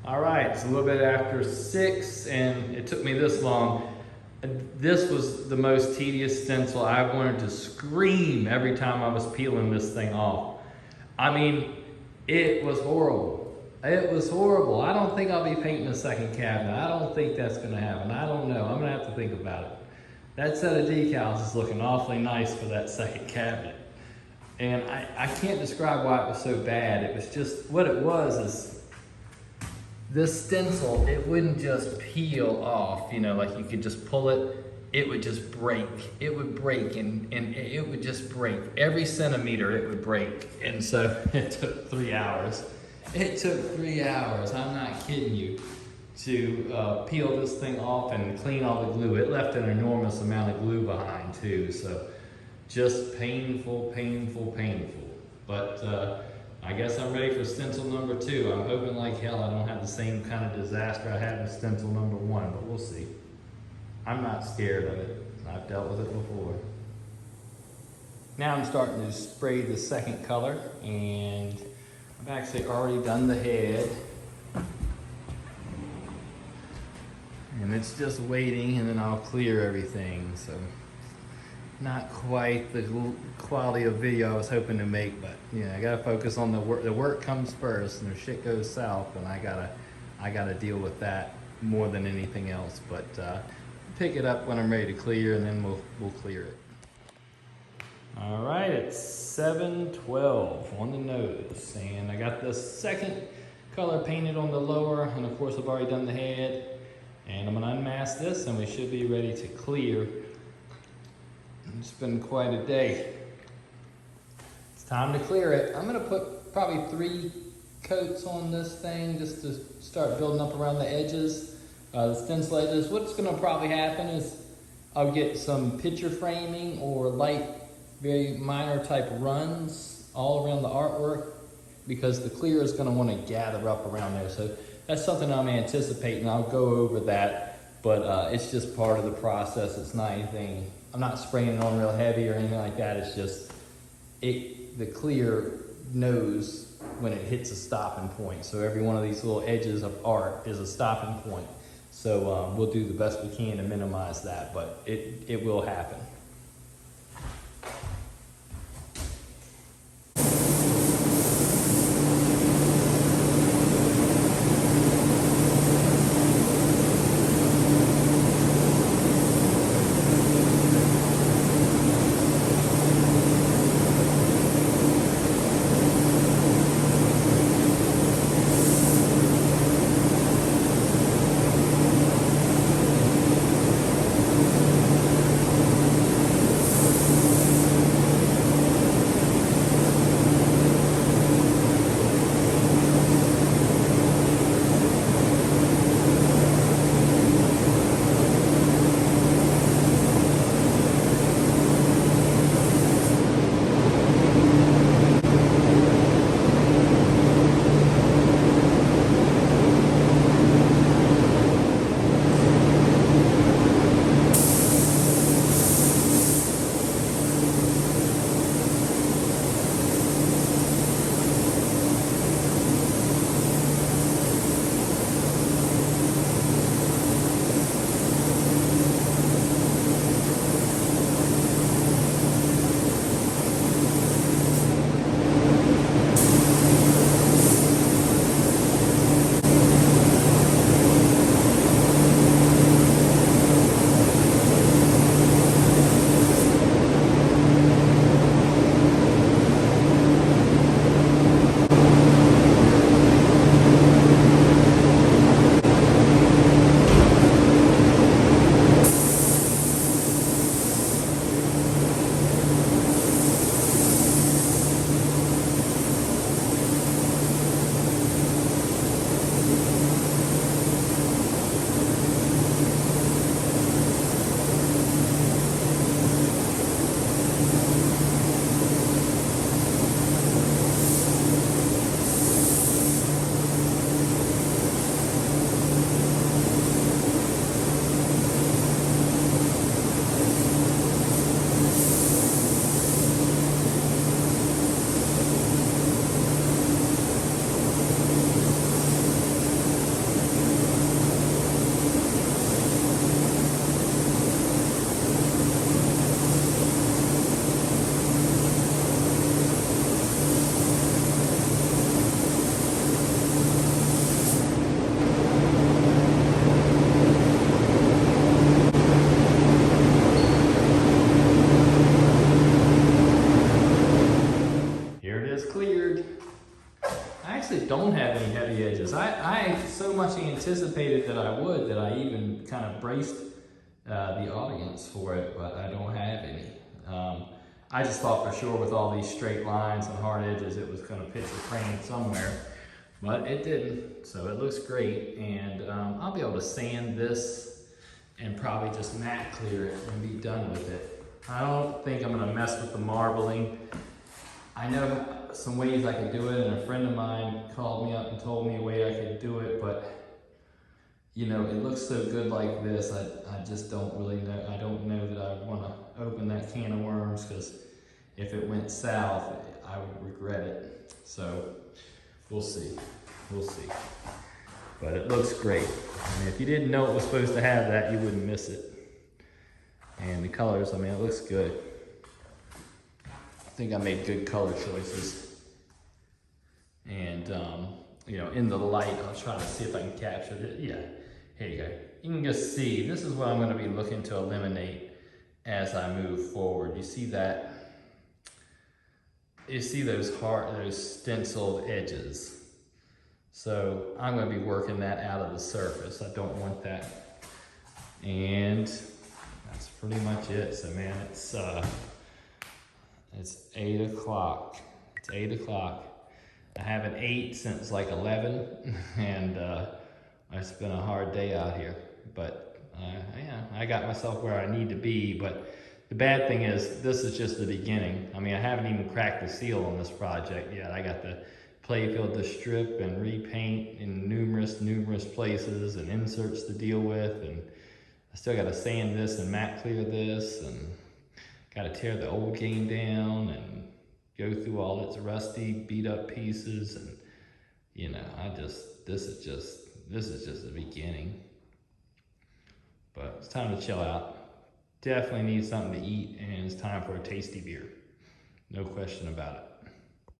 All right, it's a little bit after 6 and it took me this long. This was the most tedious stencil. I wanted to scream every time I was peeling this thing off. I mean, it was horrible. It was horrible. I don't think I'll be painting a second cabinet. I don't think that's gonna happen. I don't know, I'm gonna have to think about it. That set of decals is looking awfully nice for that second cabinet. And I can't describe why it was so bad. It was just, what it was is, this stencil, it wouldn't just peel off, you know, like you could just pull it, it would just break. It would break and it would just break. Every centimeter it would break. And so it took 3 hours. It took 3 hours, I'm not kidding you, to peel this thing off and clean all the glue. It left an enormous amount of glue behind too, so just painful, painful, painful. But I guess I'm ready for stencil number 2. I'm hoping like hell I don't have the same kind of disaster I had with stencil number 1, but we'll see. I'm not scared of it. I've dealt with it before. Now I'm starting to spray the second color, and I've actually already done the head. And it's just waiting, and then I'll clear everything, so. Not quite the quality of video I was hoping to make, but yeah, I gotta focus on the work. The work comes first, and if shit goes south, then I gotta deal with that more than anything else. But pick it up when I'm ready to clear, and then we'll clear it. All right, it's 7:12 on the nose, and I got the second color painted on the lower, and of course I've already done the head. And I'm gonna unmask this, and we should be ready to clear. It's been quite a day. It's time to clear it. I'm gonna put probably 3 coats on this thing just to start building up around the edges, the stencil edges. What's gonna probably happen is I'll get some picture framing or light, very minor type runs all around the artwork, because the clear is gonna wanna gather up around there. So that's something I'm anticipating. I'll go over that, but it's just part of the process. It's not anything, I'm not spraying it on real heavy or anything like that. It's just, the clear knows when it hits a stopping point. So every one of these little edges of art is a stopping point. So we'll do the best we can to minimize that, but it will happen. just don't have any heavy edges. I so much anticipated that I would that I even kind of braced the audience for it, but I don't have any. I just thought for sure with all these straight lines and hard edges it was going to pitch a frame somewhere, but it didn't. So it looks great, and I'll be able to sand this and probably just matte clear it and be done with it. I don't think I'm going to mess with the marbling. I know some ways I could do it, and a friend of mine called me up and told me a way I could do it, but you know, it looks so good like this, I just don't really know. I don't know that I want to open that can of worms, because if it went south, I would regret it. So we'll see. We'll see. But it looks great. I mean, if you didn't know it was supposed to have that, you wouldn't miss it. And the colors, I mean, it looks good. I think I made good color choices. And, you know, in the light, I'll try to see if I can capture it. Yeah, here you go. You can just see, this is what I'm gonna be looking to eliminate as I move forward. You see that? You see those stenciled edges. So I'm gonna be working that out of the surface. I don't want that. And that's pretty much it. So man, it's 8 o'clock. It's 8 o'clock. I haven't ate since like 11, and it's been a hard day out here. But yeah, I got myself where I need to be. But the bad thing is, this is just the beginning. I mean, I haven't even cracked the seal on this project yet. I got the playfield to strip and repaint in numerous places, and inserts to deal with, and I still got to sand this and matte clear this, and got to tear the old game down and go through all its rusty, beat up pieces. And you know, this is just the beginning. But it's time to chill out. Definitely need something to eat, and it's time for a tasty beer. No question about it.